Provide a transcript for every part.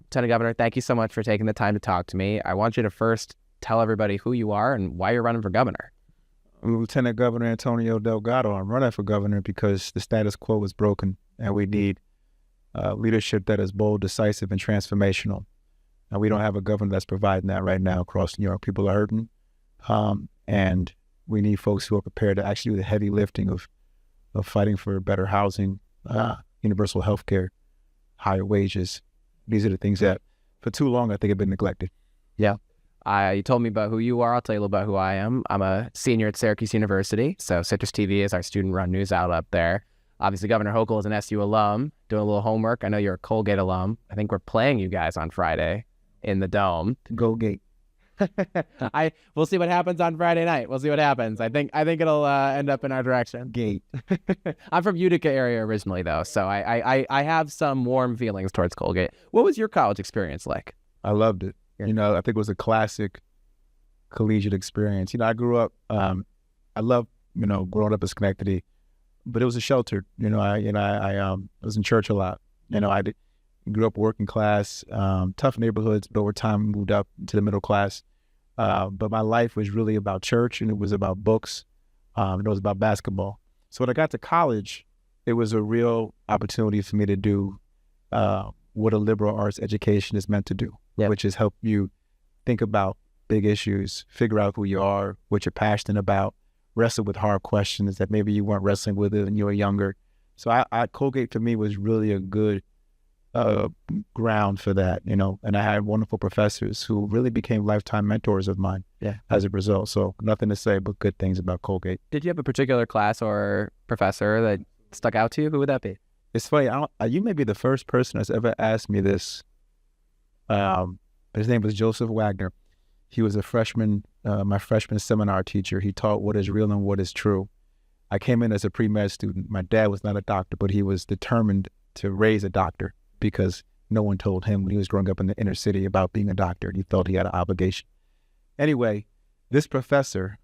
Lieutenant Governor, thank you so much for taking the time to talk to me. I want you to first tell everybody who you are and why you're running for governor. I'm Lieutenant Governor Antonio Delgado. I'm running for governor because the status quo is broken, and we need leadership that is bold, decisive, and transformational. And we don't have a governor that's providing that right now across New York. People are hurting, and we need folks who are prepared to actually do the heavy lifting of fighting for better housing, universal health care, higher wages. These are the things that, for too long, I think have been neglected. Yeah. You told me about who you are. I'll tell you a little about who I am. I'm a senior at Syracuse University, so CitrusTV is our student-run news outlet up there. Obviously, Governor Hochul is an SU alum, doing a little homework. I know you're a Colgate alum. I think we're playing you guys on Friday in the Dome. Go Gate. We'll see what happens on Friday night. We'll see what happens. I think it'll end up in our direction. Gate. I'm from Utica area originally, though, so I have some warm feelings towards Colgate. What was your college experience like? I loved it. Yeah. You know, I think it was a classic collegiate experience. You know, I grew up, I love, growing up in Schenectady, but it was a shelter. I was in church a lot. I grew up working class, tough neighborhoods, but over time moved up to the middle class. But my life was really about church, and it was about books, and it was about basketball. So when I got to college, it was a real opportunity for me to do what a liberal arts education is meant to do, which is help you think about big issues, figure out who you are, what you're passionate about, wrestle with hard questions that maybe you weren't wrestling with when you were younger. So Colgate for me was really a good ground for that, and I had wonderful professors who really became lifetime mentors of mine as a result. So nothing to say but good things about Colgate. Did you have a particular class or professor that stuck out to you? Who would that be? It's funny, you may be the first person that's ever asked me this. His name was Joseph Wagner. He was a freshman, my freshman seminar teacher. He taught what is real and what is true. I came in as a pre-med student. My dad was not a doctor, but he was determined to raise a doctor because no one told him when he was growing up in the inner city about being a doctor. He felt he had an obligation. Anyway, this professor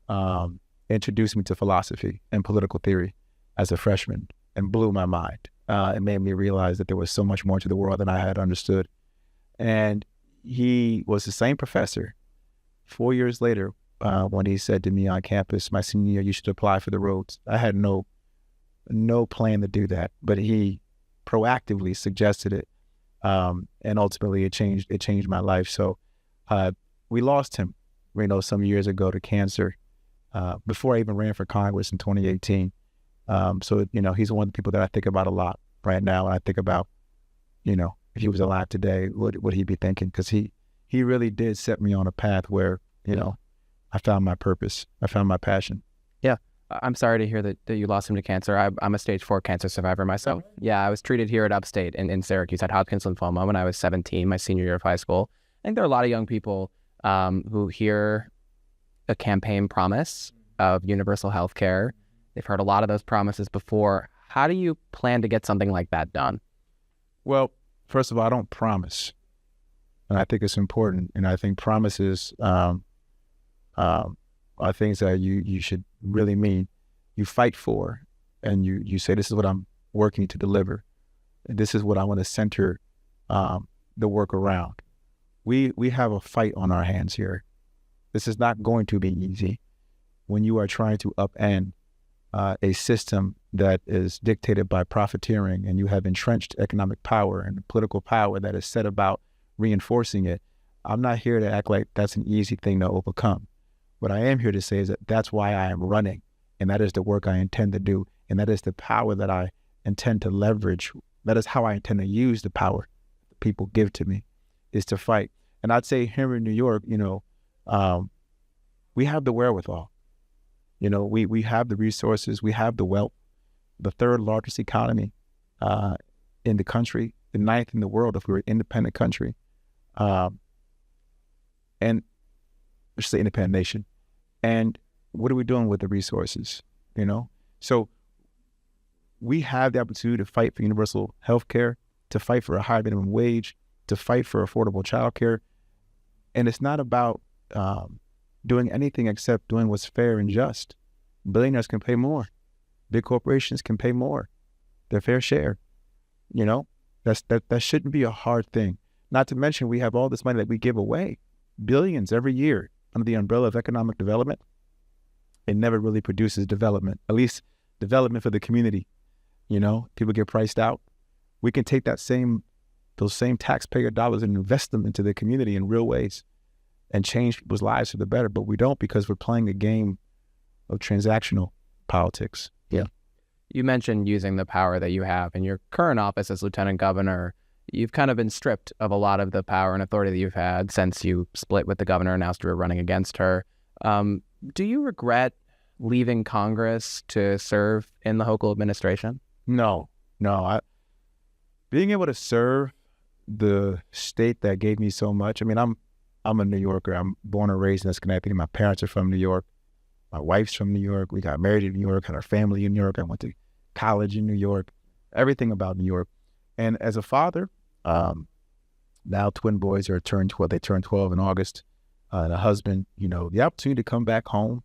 introduced me to philosophy and political theory as a freshman and blew my mind. It made me realize that there was so much more to the world than I had understood. And he was the same professor 4 years later when he said to me on campus, my senior year, you should apply for the Rhodes. I had no plan to do that, but he proactively suggested it, and ultimately it changed my life. So we lost him, some years ago to cancer before I even ran for Congress in 2018. So he's one of the people that I think about a lot right now. And I think about, if he was alive today, what would he be thinking? Because he really did set me on a path where I found my purpose, I found my passion. Yeah. I'm sorry to hear that you lost him to cancer. I'm a stage 4 cancer survivor myself. Yeah, I was treated here at Upstate in Syracuse. I had Hodgkin's lymphoma when I was 17, my senior year of high school. I think there are a lot of young people who hear a campaign promise of universal health care. They've heard a lot of those promises before. How do you plan to get something like that done? Well, first of all, I don't promise. And I think it's important. And I think promises are things that you should really mean. You fight for, and you say, this is what I'm working to deliver. And this is what I want to center the work around. We have a fight on our hands here. This is not going to be easy when you are trying to upend a system that is dictated by profiteering, and you have entrenched economic power and political power that is set about reinforcing it. I'm not here to act like that's an easy thing to overcome. What I am here to say is that that's why I am running, and that is the work I intend to do, and that is the power that I intend to leverage. That is how I intend to use the power people give to me, is to fight. And I'd say here in New York, we have the wherewithal. We have the resources, we have the wealth, the third largest economy in the country, the ninth in the world if we were an independent country, and let's say independent nation. And what are we doing with the resources? So we have the opportunity to fight for universal health care, to fight for a high minimum wage, to fight for affordable childcare. And it's not about doing anything except doing what's fair and just. Billionaires can pay more. Big corporations can pay more, their fair share. That shouldn't be a hard thing. Not to mention, we have all this money that we give away, billions every year under the umbrella of economic development. It never really produces development, at least development for the community. You know, people get priced out. We can take those same taxpayer dollars and invest them into the community in real ways and change people's lives for the better. But we don't, because we're playing a game of transactional politics. Yeah. You mentioned using the power that you have in your current office as lieutenant governor. You've kind of been stripped of a lot of the power and authority that you've had since you split with the governor and announced you were running against her. Do you regret leaving Congress to serve in the Hochul administration? No. Being able to serve the state that gave me so much. I mean, I'm a New Yorker. I'm born and raised in Schenectady. My parents are from New York. My wife's from New York. We got married in New York, had our family in New York. I went to college in New York. Everything about New York. And as a father, now twin boys are turned 12. They turned 12 in August. And a husband, you know, the opportunity to come back home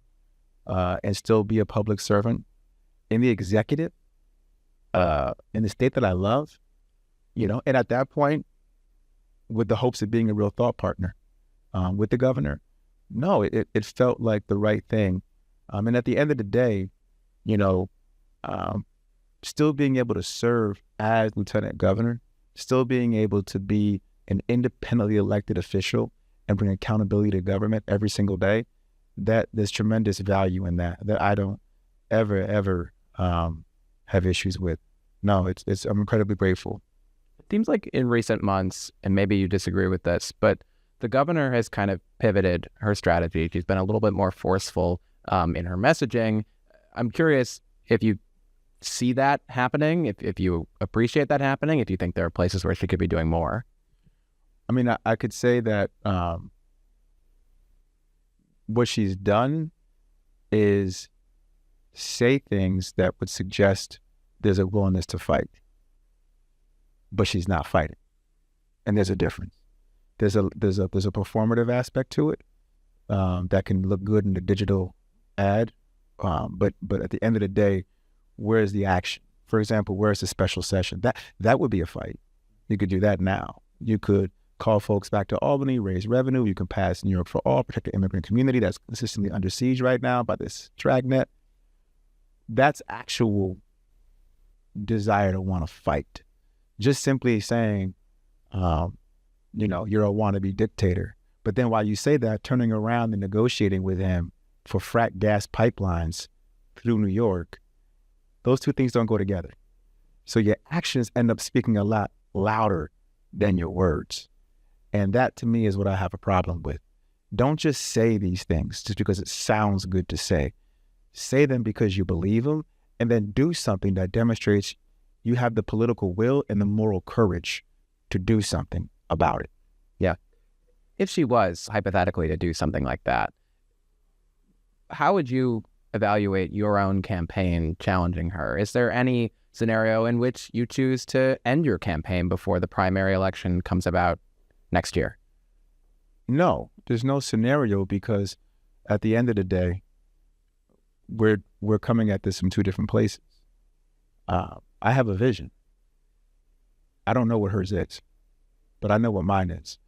and still be a public servant in the executive, in the state that I love, you know, and at that point, with the hopes of being a real thought partner with the governor, no, it felt like the right thing. And at the end of the day, you know, still being able to serve as lieutenant governor, still being able to be an independently elected official and bring accountability to government every single day, that there's tremendous value in that I don't ever have issues with. No, I'm incredibly grateful. It seems like in recent months, and maybe you disagree with this, but the governor has kind of pivoted her strategy. She's been a little bit more forceful in her messaging. I'm curious if you see that happening, if you appreciate that happening, if you think there are places where she could be doing more. I mean, I could say that what she's done is say things that would suggest there's a willingness to fight, but she's not fighting, and there's a difference. There's a performative aspect to it that can look good in the digital ad, but at the end of the day, where's the action? For example, where's the special session? That would be a fight. You could do that now. You could call folks back to Albany, raise revenue. You can pass New York for All, protect the immigrant community that's consistently under siege right now by this dragnet. That's actual desire to want to fight. Just simply saying, you know, you're a wannabe dictator. But then while you say that, turning around and negotiating with him for frack gas pipelines through New York, those two things don't go together. So your actions end up speaking a lot louder than your words. And that, to me, is what I have a problem with. Don't just say these things just because it sounds good to say. Say them because you believe them, and then do something that demonstrates you have the political will and the moral courage to do something about it. Yeah. If she was, hypothetically, to do something like that, how would you evaluate your own campaign challenging her? Is there any scenario in which you choose to end your campaign before the primary election comes about next year? No, there's no scenario, because at the end of the day, we're coming at this from two different places. I have a vision. I don't know what hers is, but I know what mine is.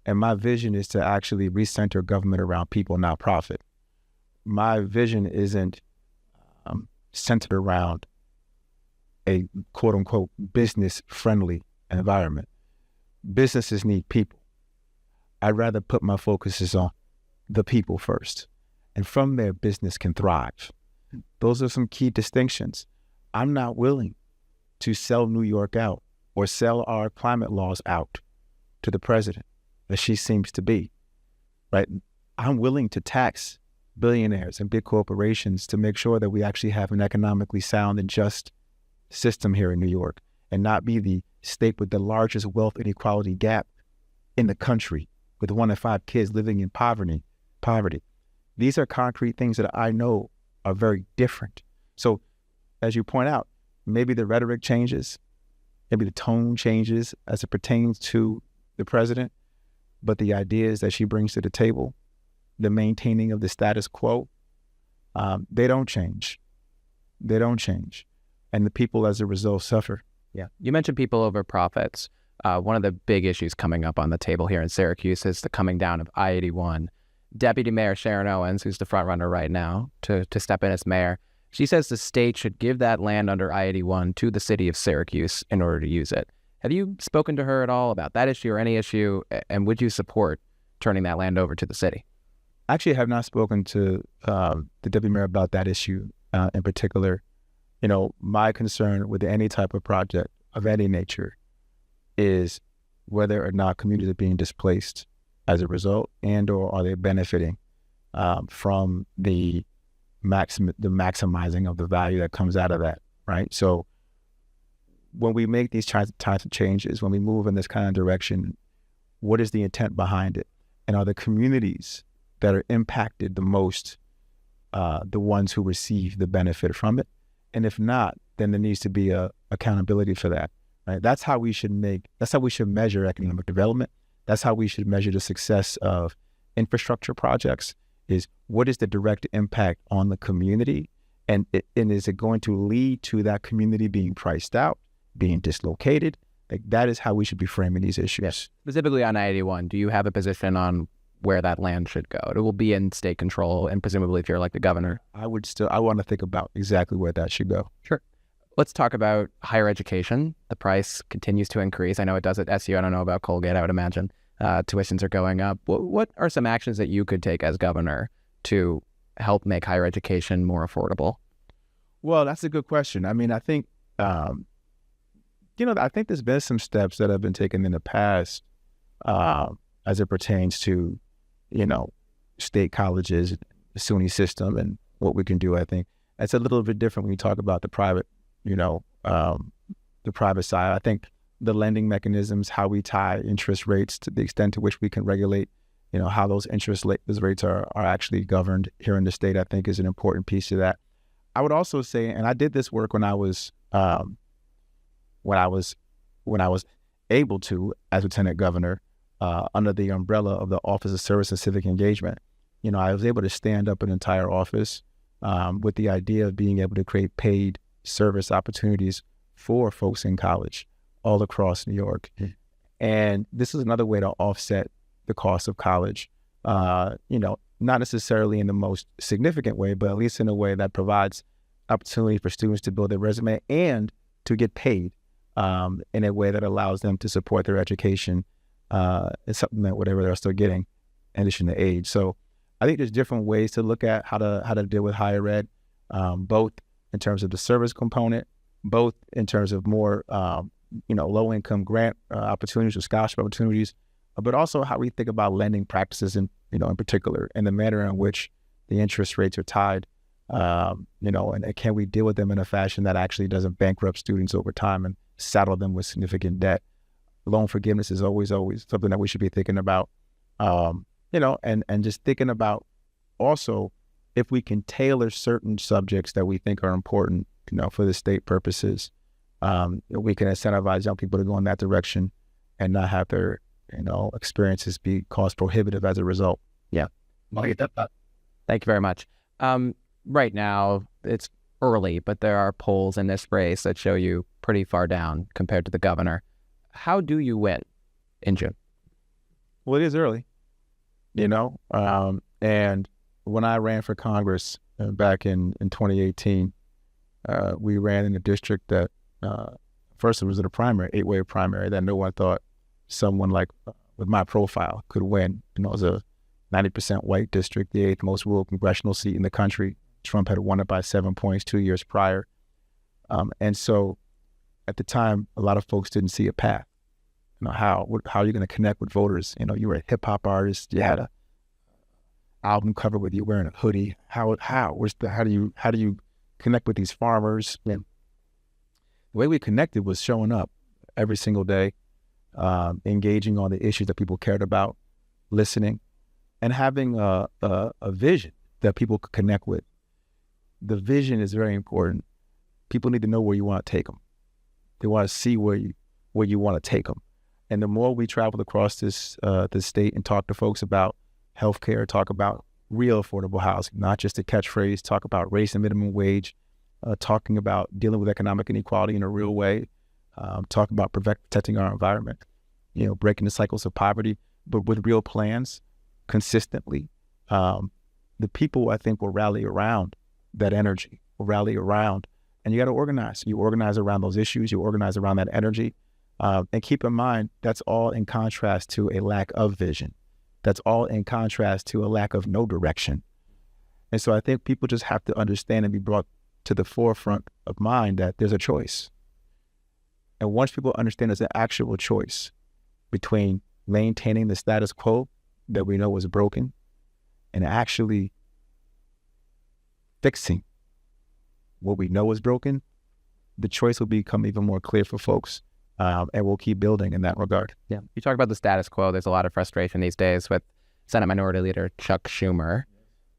And my vision is to actually recenter government around people, not profit. My vision isn't centered around a quote unquote business friendly environment. Businesses need people. I'd rather put my focuses on the people first, and from there business can thrive. Those are some key distinctions. I'm not willing to sell New York out or sell our climate laws out to the president, as she seems to be, right? I'm willing to tax billionaires and big corporations to make sure that we actually have an economically sound and just system here in New York, and not be the state with the largest wealth inequality gap in the country, with 1 in 5 kids living in poverty. These are concrete things that I know are very different. So, as you point out, maybe the rhetoric changes, maybe the tone changes as it pertains to the president, but the ideas that she brings to the table, the maintaining of the status quo, they don't change. They don't change. And the people, as a result, suffer. Yeah. You mentioned people over profits. One of the big issues coming up on the table here in Syracuse is the coming down of I-81. Deputy Mayor Sharon Owens, who's the front runner right now to step in as mayor, she says the state should give that land under I-81 to the city of Syracuse in order to use it. Have you spoken to her at all about that issue or any issue, and would you support turning that land over to the city? Actually, I have not spoken to the deputy mayor about that issue in particular. My concern with any type of project of any nature is whether or not communities are being displaced as a result, and or are they benefiting from the maximizing of the value that comes out of that, right? So when we make these types of changes, when we move in this kind of direction, what is the intent behind it? And are the communities that are impacted the most the ones who receive the benefit from it? And if not, then there needs to be a accountability for that, right? That's how we should measure economic development. That's how we should measure the success of infrastructure projects, is what is the direct impact on the community? And is it going to lead to that community being priced out, being dislocated? Like, that is how we should be framing these issues. Yes. Specifically on I-81, do you have a position on where that land should go? It will be in state control, and presumably if you're like the governor. I want to think about exactly where that should go. Sure. Let's talk about higher education. The price continues to increase. I know it does at SU. I don't know about Colgate, I would imagine. Tuitions are going up. What are some actions that you could take as governor to help make higher education more affordable? Well, that's a good question. I mean, I think, I think there's been some steps that have been taken in the past as it pertains to, state colleges, the SUNY system, and what we can do. I think it's a little bit different when you talk about the private, the private side. I think the lending mechanisms, how we tie interest rates to the extent to which we can regulate, how those those rates are actually governed here in the state, I think is an important piece of that. I would also say, and I did this work when I was able to, as lieutenant governor, under the umbrella of the Office of Service and Civic Engagement. I was able to stand up an entire office with the idea of being able to create paid service opportunities for folks in college all across New York. And this is another way to offset the cost of college, not necessarily in the most significant way, but at least in a way that provides opportunity for students to build their resume and to get paid in a way that allows them to support their education and supplement whatever they're still getting in addition to age. So I think there's different ways to look at how to deal with higher ed, both in terms of the service component, both in terms of more low-income grant opportunities or scholarship opportunities, but also how we think about lending practices in particular, and the manner in which the interest rates are tied, and can we deal with them in a fashion that actually doesn't bankrupt students over time and saddle them with significant debt. Loan forgiveness is always something that we should be thinking about, and just thinking about also if we can tailor certain subjects that we think are important, for the state purposes, we can incentivize young people to go in that direction and not have their, experiences be cost prohibitive as a result. Yeah. Thank you very much. Right now, it's early, but there are polls in this race that show you pretty far down compared to the governor. How do you win in June? Well, it is early, and when I ran for Congress back in 2018, we ran in a district that first it was in a primary, 8-way primary, that no one thought someone like with my profile could win. It was a 90% white district, the 8th most rural congressional seat in the country. Trump had won it by 7 points 2 years prior. And so at the time, a lot of folks didn't see a path. How are you going to connect with voters? You were a hip hop artist. You had a album cover with you wearing a hoodie. How do you connect with these farmers? And the way we connected was showing up every single day, engaging on the issues that people cared about, listening, and having a vision that people could connect with. The vision is very important. People need to know where you want to take them. They want to see where you want to take them. And the more we travel across this state and talk to folks about healthcare, talk about real affordable housing, not just a catchphrase, talk about raise and minimum wage, talking about dealing with economic inequality in a real way, talk about protecting our environment, breaking the cycles of poverty, but with real plans consistently. The people, I think, will rally around that energy, will rally around, and you got to organize. You organize around those issues, you organize around that energy. And keep in mind, that's all in contrast to a lack of vision. That's all in contrast to a lack of no direction. And so I think people just have to understand and be brought to the forefront of mind that there's a choice. And once people understand there's an actual choice between maintaining the status quo that we know is broken and actually fixing what we know is broken, the choice will become even more clear for folks. And we'll keep building in that regard. Yeah. You talk about the status quo. There's a lot of frustration these days with Senate Minority Leader Chuck Schumer.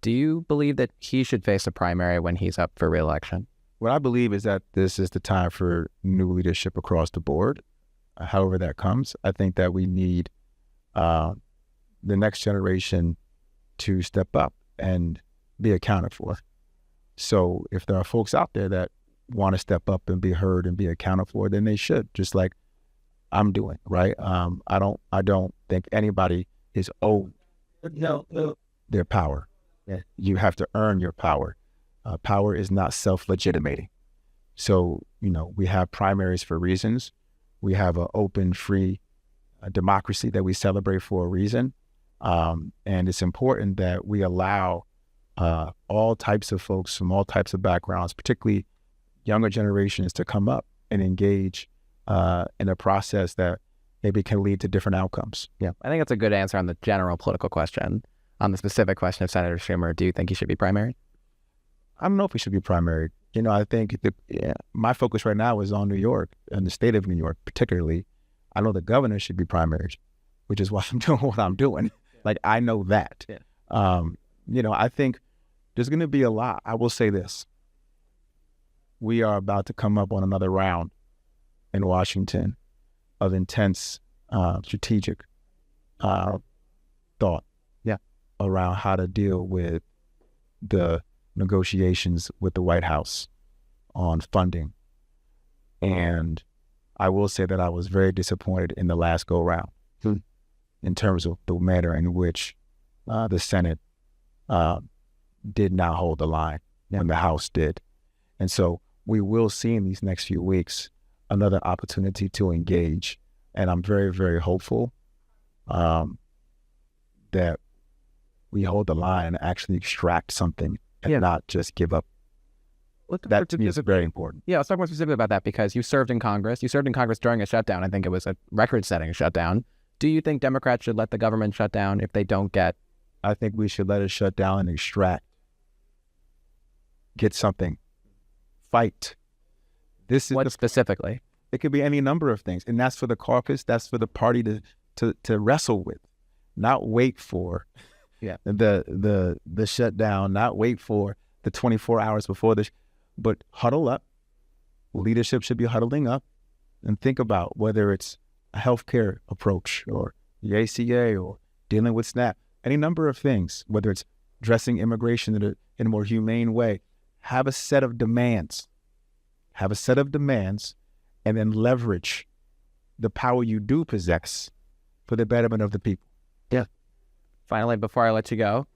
Do you believe that he should face a primary when he's up for re-election? What I believe is that this is the time for new leadership across the board, however that comes. I think that we need the next generation to step up and be accounted for. So if there are folks out there that want to step up and be heard and be accounted for, then they should, just like I'm doing, right? I don't think anybody is owed their power. Yeah. You have to earn your power. Power is not self-legitimating. So, we have primaries for reasons. We have an open, free democracy that we celebrate for a reason. And it's important that we allow all types of folks from all types of backgrounds, particularly younger generations, to come up and engage in a process that maybe can lead to different outcomes. Yeah, I think that's a good answer on the general political question. On the specific question of Senator Schumer, do you think he should be primaried? I don't know if he should be primaried. I think my focus right now is on New York and the state of New York particularly. I know the governor should be primaried, which is why I'm doing what I'm doing. Like, I know that. Yeah. I think there's going to be a lot. I will say this. We are about to come up on another round in Washington of intense strategic thought around how to deal with the negotiations with the White House on funding. And I will say that I was very disappointed in the last go-round in terms of the manner in which the Senate did not hold the line when the House did. And so we will see in these next few weeks another opportunity to engage. And I'm very, very hopeful that we hold the line and actually extract something and not just give up. That to me is very important. Yeah, let's talk more specifically about that, because you served in Congress. You served in Congress during a shutdown. I think it was a record-setting shutdown. Do you think Democrats should let the government shut down if they don't get? I think we should let it shut down and extract. Get something. Fight. What specifically? It could be any number of things. And that's for the caucus. That's for the party to wrestle with. Not wait for the shutdown. Not wait for the 24 hours before but huddle up. Leadership should be huddling up and think about whether it's a healthcare approach or the ACA or dealing with SNAP, any number of things, whether it's addressing immigration in a more humane way. Have a set of demands. And then leverage the power you do possess for the betterment of the people. Yeah. Finally, before I let you go,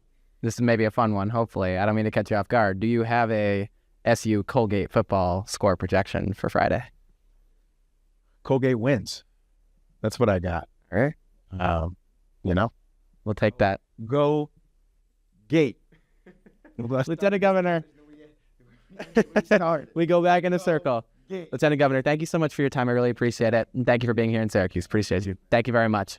this is maybe a fun one, hopefully. I don't mean to catch you off guard. Do you have a SU Colgate football score projection for Friday? Colgate wins. That's what I got. All right. We'll take that. Go Gate. Lieutenant Governor. We go back in a circle. Lieutenant Governor, thank you so much for your time. I really appreciate it. And thank you for being here in Syracuse. Appreciate you. Thank you very much.